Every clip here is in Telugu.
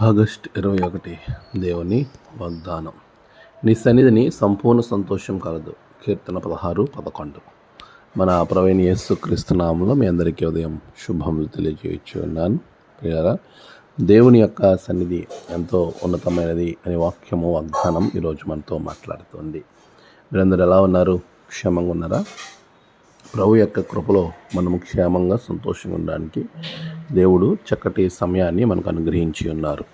ఆగస్ట్ 21 దేవుని వాగ్దానం. నీ సన్నిధిని సంపూర్ణ సంతోషం కలదు. కీర్తన 16:11. మన ప్రభువైన యేసుక్రీస్తు నామములో మీ అందరికీ ఉదయం శుభములు తెలియజేయచ్చు ఉన్నాను. ప్రియులారా, దేవుని యొక్క సన్నిధి ఎంతో ఉన్నతమైనది అనే వాగ్దానం ఈరోజు మనతో మాట్లాడుతుంది. మీరందరూ ఎలా ఉన్నారు? క్షేమంగా ఉన్నారా? ప్రభు యొక్క కృపలో మనము క్షేమంగా సంతోషంగా ఉండడానికి దేవుడు చక్కటి సమయాన్ని మనకు అనుగ్రహించి ఉన్నారు.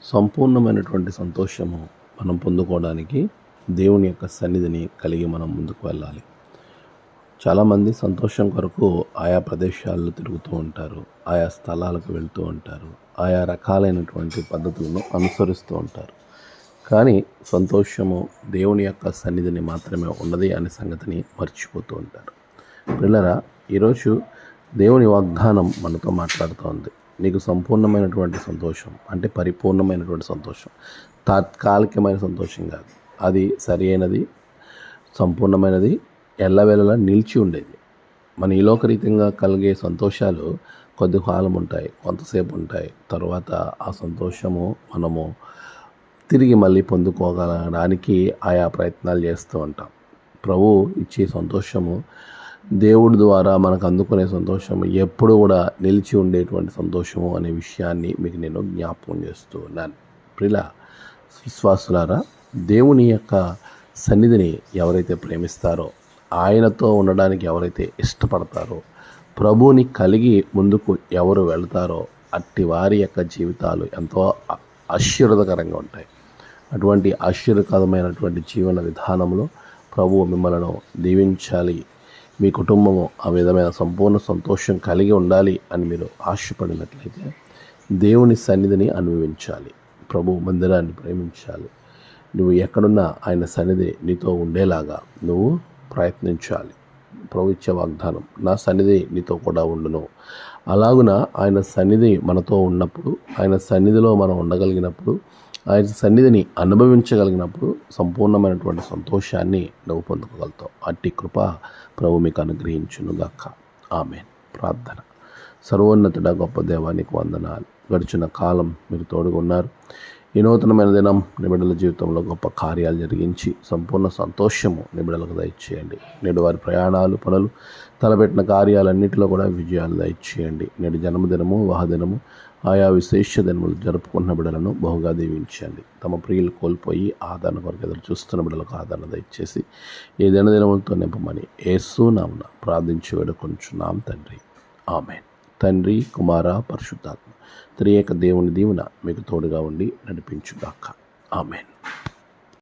సంపూర్ణమైనటువంటి సంతోషము మనం పొందుకోవడానికి దేవుని యొక్క సన్నిధిని కలిగి మనం ముందుకు వెళ్ళాలి. చాలామంది సంతోషం కొరకు ఆయా ప్రదేశాల్లో తిరుగుతూ ఉంటారు, ఆయా స్థలాలకు వెళ్తూ ఉంటారు, ఆయా రకాలైనటువంటి పద్ధతులను అనుసరిస్తూ ఉంటారు. కానీ సంతోషము దేవుని యొక్క సన్నిధిని మాత్రమే ఉన్నది అనే సంగతిని మర్చిపోతూ ఉంటారు. పిల్లరా, ఈరోజు దేవుని వాగ్దానం మనతో మాట్లాడుతోంది. నీకు సంపూర్ణమైనటువంటి సంతోషం అంటే పరిపూర్ణమైనటువంటి సంతోషం, తాత్కాలికమైన సంతోషం కాదు. అది సరి అయినది, సంపూర్ణమైనది, ఎల్లవేళలా నిలిచి ఉండేది. మన ఈ లోకరీతంగా కలిగే సంతోషాలు కొద్ది కాలం ఉంటాయి, కొంతసేపు ఉంటాయి. తర్వాత ఆ సంతోషము మనము తిరిగి మళ్ళీ పొందుకోగలడానికి ఆయా ప్రయత్నాలు చేస్తూ ఉంటాం. ప్రభు ఇచ్చే సంతోషము, దేవుడి ద్వారా మనకు అందుకునే సంతోషము ఎప్పుడు కూడా నిలిచి ఉండేటువంటి సంతోషము అనే విషయాన్ని మీకు నేను జ్ఞాపకం చేస్తూ ఉన్నాను. ప్రియుల విశ్వాసులారా, దేవుని యొక్క సన్నిధిని ఎవరైతే ప్రేమిస్తారో, ఆయనతో ఉండడానికి ఎవరైతే ఇష్టపడతారో, ప్రభువుని కలిగి ముందుకు ఎవరు వెళ్తారో అట్టి వారి యొక్క జీవితాలు ఎంతో ఆశీర్వాదకరంగా ఉంటాయి. అటువంటి ఆశీర్వాదకరమైనటువంటి జీవన విధానంలో ప్రభువు మిమ్మల్ని దీవించాలి. మీ కుటుంబము ఆ విధమైన సంపూర్ణ సంతోషం కలిగి ఉండాలి అని మీరు ఆశపడినట్లయితే దేవుని సన్నిధిని అనుభవించాలి. ప్రభు మందిరాన్ని ప్రేమించాలి. నువ్వు ఎక్కడున్నా ఆయన సన్నిధి నీతో ఉండేలాగా నువ్వు ప్రయత్నించాలి. ప్రభు ఇచ్చే వాగ్దానం, నా సన్నిధి నీతో కూడా ఉండును. అలాగున ఆయన సన్నిధి మనతో ఉన్నప్పుడు, ఆయన సన్నిధిలో మనం ఉండగలిగినప్పుడు, ఆయన సన్నిధిని అనుభవించగలిగినప్పుడు సంపూర్ణమైనటువంటి సంతోషాన్ని నువ్వు పొందుకోగలుగుతావు. అట్టి కృప ప్రభు మీకు అనుగ్రహించునుగాక. ఆమేన్. ప్రార్థన. సర్వోన్నతుడ గొప్ప దేవానికి వందనాలు. గడిచిన కాలం మీరు తోడుగా ఉన్నారు. ఈ నూతనమైన దినం నిబిడల జీవితంలో గొప్ప కార్యాలు జరిగించి సంపూర్ణ సంతోషము నిబిడలకు దయచేయండి. నేడు వారి ప్రయాణాలు, పనులు, తలపెట్టిన కార్యాలన్నింటిలో కూడా విజయాలు దయచేయండి. నేడు జన్మదినము, వివాహదినము, ఆయా విశేష దినములు జరుపుకున్న బిడ్డలను బహుగా దీవించండి. తమ ప్రియులు కోల్పోయి ఆదరణ కొరకు ఎదురు చూస్తున్న బిడ్డలకు ఆదరణ దయచేసి ఈ దినదినములతో నింపమని యేసు నామమున ప్రార్థించి వేడుకొంచున్నాం తండ్రి. ఆమేన్. తండ్రి, కుమార, పరిశుద్ధాత్మ త్రియేక దేవుని దీవెన మీకు తోడుగా ఉండి నడిపించుగాక. ఆమేన్.